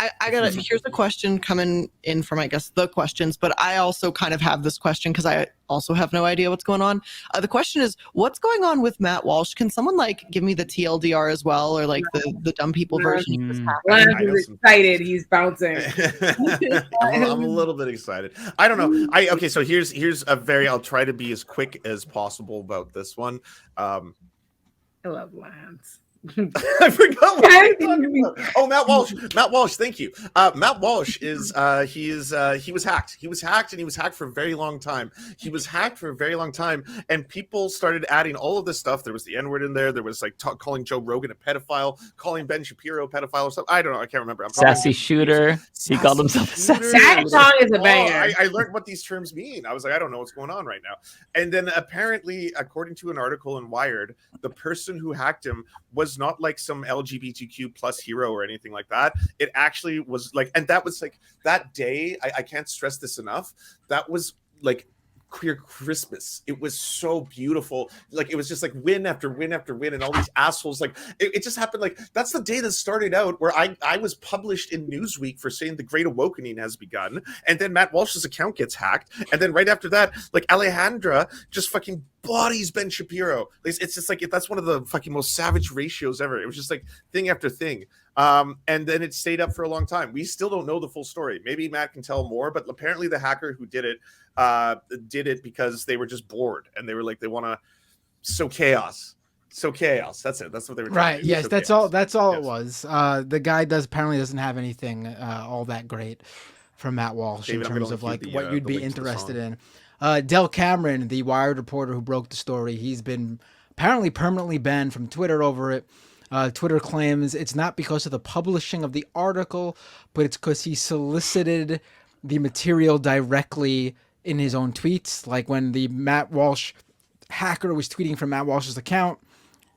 I gotta, here's a question coming in from, I guess, the questions, but I also kind of have this question because I also have no idea what's going on. The question is, what's going on with Matt Walsh? Can someone like give me the TLDR as well, or like the dumb people version? Lance is excited. He's bouncing. I'm a little bit excited. I don't know. Okay, so here's I'll try to be as quick as possible about this one. I love Lance. I forgot what I was talking about. Oh, Matt Walsh. Matt Walsh, thank you. Matt Walsh is he was hacked. He was hacked, and he was hacked for a very long time. And people started adding all of this stuff. There was the N-word in there. There was like calling Joe Rogan a pedophile, calling Ben Shapiro a pedophile or something. I don't know. I can't remember. Sassy shooter. He called himself a sassy. That song is a banger. I learned what these terms mean. I was like, I don't know what's going on right now. And then apparently, according to an article in Wired, the person who hacked him was not like some LGBTQ plus hero or anything like that. It actually was like, and that was like that day. I can't stress this enough. That was like queer Christmas. It was so beautiful. Like it was just like win after win after win, and all these assholes. Like it just happened. Like that's the day that started out where I was published in Newsweek for saying the Great Awakening has begun, and then Matt Walsh's account gets hacked, and then right after that, like Alejandra just fucking bodies Ben Shapiro. It's just like that's one of the fucking most savage ratios ever. It was just like thing after thing. And then it stayed up for a long time. We still don't know the full story. Maybe Matt can tell more, but apparently the hacker who did it because they were just bored and they were like, they want to sow chaos. That's it. That's what they were trying to do. Yes, that's chaos. all. That's all it was. The guy apparently doesn't have anything all that great from Matt Walsh in terms of like what you'd be interested in. Del Cameron, the Wired reporter who broke the story, he's been apparently permanently banned from Twitter over it. Twitter claims it's not because of the publishing of the article, but it's because he solicited the material directly in his own tweets. Like when the Matt Walsh hacker was tweeting from Matt Walsh's account,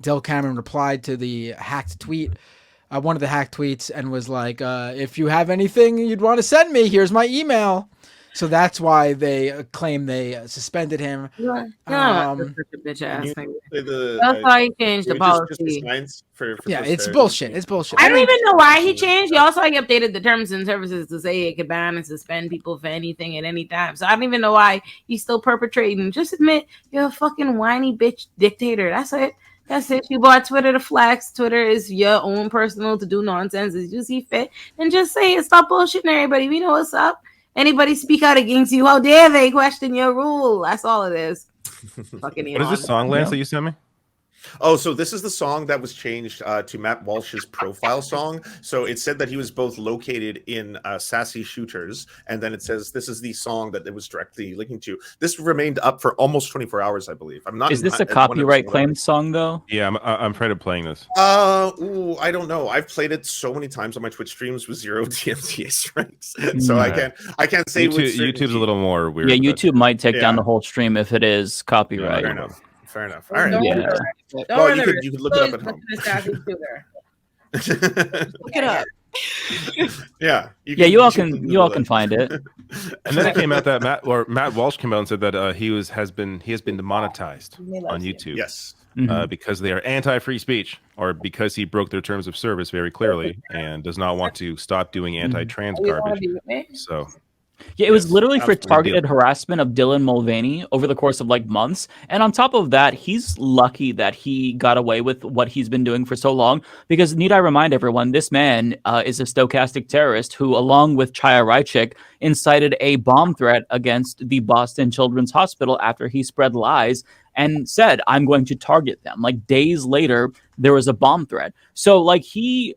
Del Cameron replied to the hacked tweet, one of the hacked tweets, and was like, if you have anything you'd want to send me, here's my email. So that's why they claim they suspended him. Such a bitch ass thing. That's why he changed the policy. It's bullshit. It's bullshit. I don't even know why he changed. He also updated the terms and services to say it could ban and suspend people for anything at any time. So I don't even know why he's still perpetrating. Just admit you're a fucking whiny bitch dictator. That's it. That's it. You bought Twitter to flex. Twitter is your own personal to do nonsense as you see fit. And just say it. Stop bullshitting everybody. We know what's up. Anybody speak out against you, how dare they question your rule? That's all it is. Fucking what is this song, Lance, that you sent me? Oh, so this is the song that was changed to Matt Walsh's profile song. So it said that he was both located in Sassy Shooters, and then it says this is the song that it was directly linking to. This remained up for almost 24 hours, I believe. I'm not. Is this a copyright claimed song though? Yeah, I'm afraid of playing this. I don't know. I've played it so many times on my Twitch streams with 0 DMCA strikes, so I can't say. YouTube's a little more weird. Yeah, YouTube might take down the whole stream if it is copyright. Yeah, fair enough. All right. Yeah. Well, you could look it up at home. Look it up. You all can find it. And then it came out that Matt Walsh came out and said that he has been demonetized on YouTube. Yes. Because they are anti-free speech, or because he broke their terms of service very clearly and does not want to stop doing anti-trans garbage. So. Yeah, it was literally for targeted harassment of Dylan Mulvaney over the course of like months. And on top of that, he's lucky that he got away with what he's been doing for so long. Because need I remind everyone, this man is a stochastic terrorist who, along with Chaya Raichik, incited a bomb threat against the Boston Children's Hospital after he spread lies and said, I'm going to target them. Like days later, there was a bomb threat. So like he,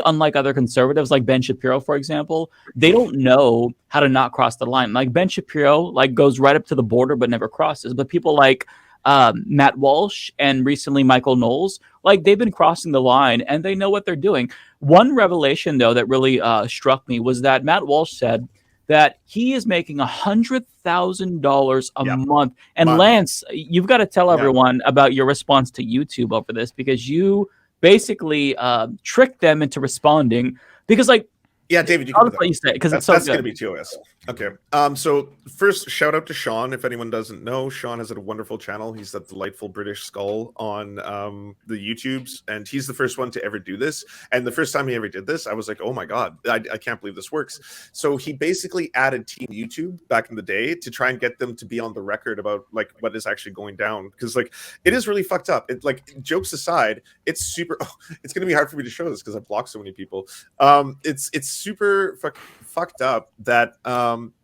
unlike other conservatives like Ben Shapiro, for example, they don't know how to not cross the line. Like Ben Shapiro, like goes right up to the border but never crosses. But people like Matt Walsh and recently Michael Knowles, like they've been crossing the line and they know what they're doing. One revelation, though, that really struck me was that Matt Walsh said that he is making $100,000 a month. And Lance, you've got to tell everyone about your response to YouTube over this, because you basically tricked them into responding, because like Yeah, David, you I'll can just let you say it because it's so that's good. going to be TOS. Okay. So first, shout out to Sean. If anyone doesn't know, Sean has a wonderful channel. He's that delightful British skull on the YouTubes, and he's the first one to ever do this. And the first time he ever did this, I was like, oh my God, I can't believe this works. So he basically added Team YouTube back in the day to try and get them to be on the record about like what is actually going down. Because like it is really fucked up. It, like, jokes aside, it's super. Oh, it's going to be hard for me to show this because I've blocked so many people. It's super fucked up that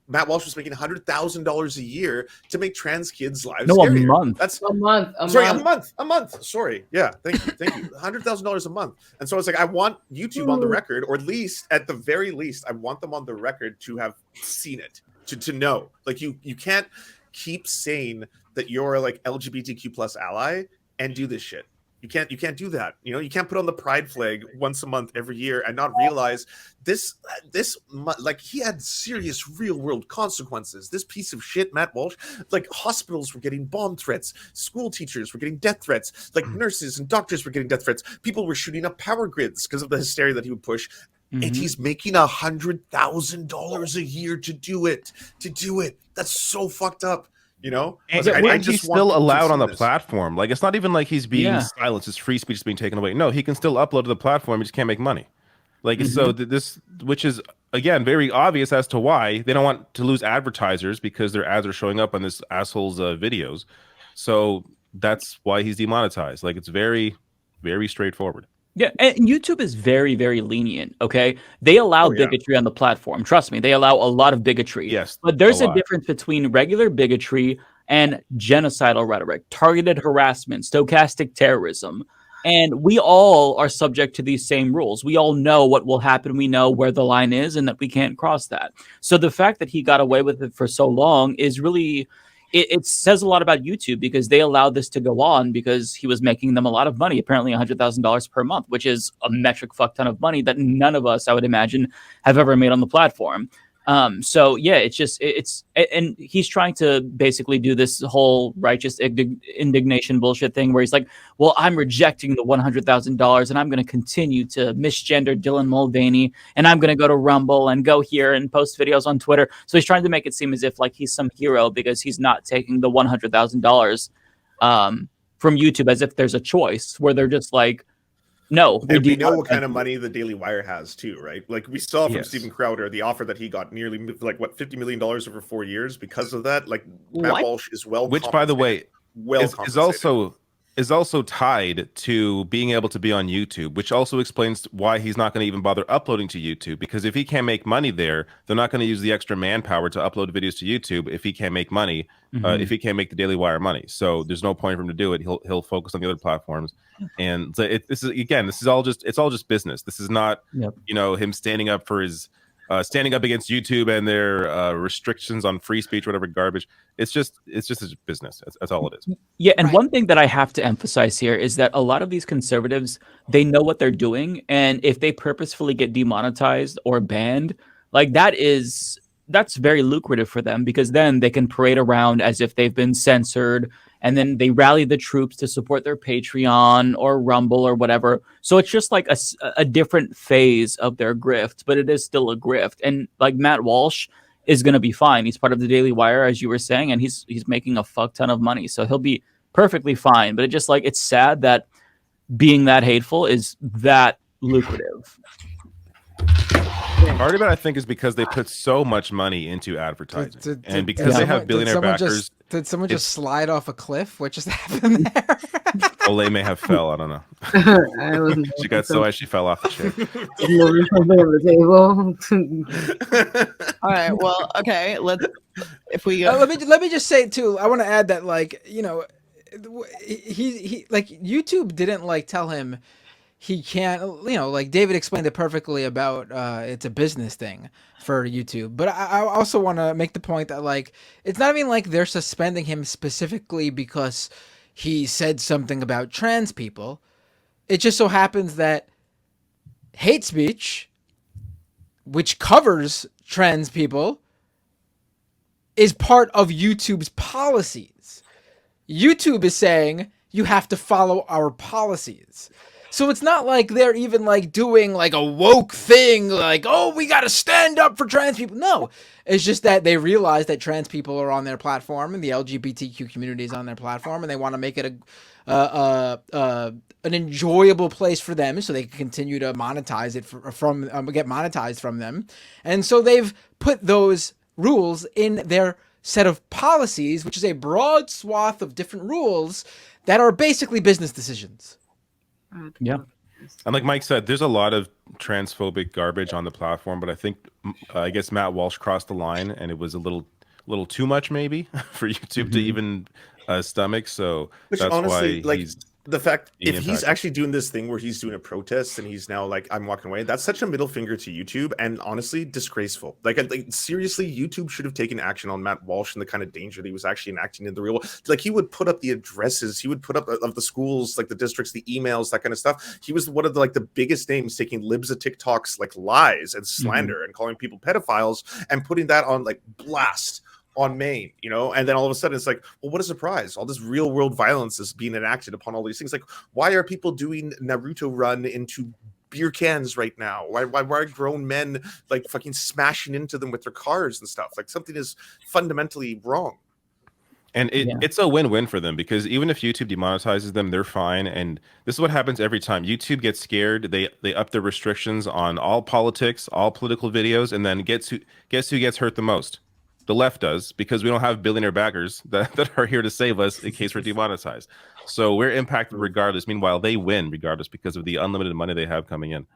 Matt Walsh was making $100,000 a year to make trans kids' lives scarier. A month. That's a month. A month. Sorry. Yeah. Thank you. $100,000 a month. And so I was like, I want YouTube on the record, or at least, at the very least, I want them on the record to have seen it, to know. Like you can't keep saying that you're like LGBTQ plus ally and do this shit. You can't do that. You know, you can't put on the pride flag once a month every year and not realize this like he had serious real world consequences. This piece of shit, Matt Walsh, like hospitals were getting bomb threats, school teachers were getting death threats, like nurses and doctors were getting death threats. People were shooting up power grids because of the hysteria that he would push. And he's making $100,000 a year to do it. That's so fucked up. You know, and he's still allowed on the platform. Like, it's not even like he's being silenced. His free speech is being taken away. No, he can still upload to the platform. He just can't make money. Like, so this, which is again very obvious as to why they don't want to lose advertisers, because their ads are showing up on this asshole's videos. So that's why he's demonetized. Like, it's very, very straightforward. Yeah, and YouTube is very, very lenient, okay? They allow bigotry on the platform. Trust me, they allow a lot of bigotry. Yes, but there's a difference between regular bigotry and genocidal rhetoric, targeted harassment, stochastic terrorism. And we all are subject to these same rules. We all know what will happen. We know where the line is and that we can't cross that. So the fact that he got away with it for so long is really... It says a lot about YouTube, because they allowed this to go on because he was making them a lot of money, apparently $100,000 per month, which is a metric fuck ton of money that none of us, I would imagine, have ever made on the platform. So yeah, and he's trying to basically do this whole righteous indignation bullshit thing where he's like, well, I'm rejecting the $100,000 and I'm going to continue to misgender Dylan Mulvaney, and I'm going to go to Rumble and go here and post videos on Twitter. So he's trying to make it seem as if like he's some hero because he's not taking the $100,000 from YouTube, as if there's a choice where they're just like, no, we know what kind of money the Daily Wire has too, right? Like we saw from Steven Crowder, the offer that he got, nearly like what, $50 million over 4 years because of that. Like Matt Walsh is which, by the way, is also tied to being able to be on YouTube, which also explains why he's not going to even bother uploading to YouTube, because if he can't make money there, they're not going to use the extra manpower to upload videos to YouTube if he can't make money, if he can't make the Daily Wire money. So there's no point for him to do it. He'll focus on the other platforms. And so this is all just business. This is not him standing up for his standing up against YouTube and their restrictions on free speech, whatever garbage. It's just a business. That's all it is. Yeah, and one thing that I have to emphasize here is that a lot of these conservatives, they know what they're doing, and if they purposefully get demonetized or banned, like that's very lucrative for them, because then they can parade around as if they've been censored, and then they rally the troops to support their Patreon or Rumble or whatever. So it's just like a different phase of their grift, but it is still a grift. And like Matt Walsh is going to be fine. He's part of the Daily Wire, as you were saying, and he's making a fuck ton of money. So he'll be perfectly fine. But it's sad that being that hateful is that lucrative. Part of it, I think, is because they put so much money into advertising, and because they have billionaire backers. Did someone just slide off a cliff? What just happened there? Olay may have fell. I don't know. She got so high she fell off the chair. All right. Well, okay. Let me just say too. I want to add that, like, he like YouTube didn't like tell him he can't, like David explained it perfectly about it's a business thing for YouTube. But I also want to make the point that, like, it's not even like they're suspending him specifically because he said something about trans people. It just so happens that hate speech, which covers trans people, is part of YouTube's policies. YouTube is saying you have to follow our policies. So it's not like they're even like doing like a woke thing, like, oh, we got to stand up for trans people. No, it's just that they realize that trans people are on their platform and the LGBTQ community is on their platform, and they want to make it an enjoyable place for them, so they can continue to monetize it get monetized from them. And so they've put those rules in their set of policies, which is a broad swath of different rules that are basically business decisions. Yeah. And like Mike said, there's a lot of transphobic garbage on the platform, but I think I guess Matt Walsh crossed the line, and it was a little too much maybe for YouTube to even stomach. So which that's honestly, why like, he's the fact if impacted. he's actually doing this thing where he's doing a protest and he's now like, I'm walking away, that's such a middle finger to YouTube, and honestly disgraceful. Like seriously, YouTube should have taken action on Matt Walsh and the kind of danger that he was actually enacting in the real world. Like, he would put up the addresses, he would put up of the schools, like the districts, the emails, that kind of stuff. He was one of the, like, the biggest names taking libs of TikTok's like lies and slander and calling people pedophiles and putting that on like blast on Maine, you know. And then all of a sudden it's like, well, what a surprise, all this real world violence is being enacted upon all these things. Like, why are people doing Naruto run into beer cans right now? Why are grown men like fucking smashing into them with their cars and stuff? Like, something is fundamentally wrong. And it's a win-win for them, because even if YouTube demonetizes them, they're fine. And this is what happens every time. YouTube gets scared. They up their restrictions on all politics, all political videos, and then guess who gets hurt the most? The left does, because we don't have billionaire backers that are here to save us in case we're demonetized. So we're impacted regardless. Meanwhile, they win regardless because of the unlimited money they have coming in.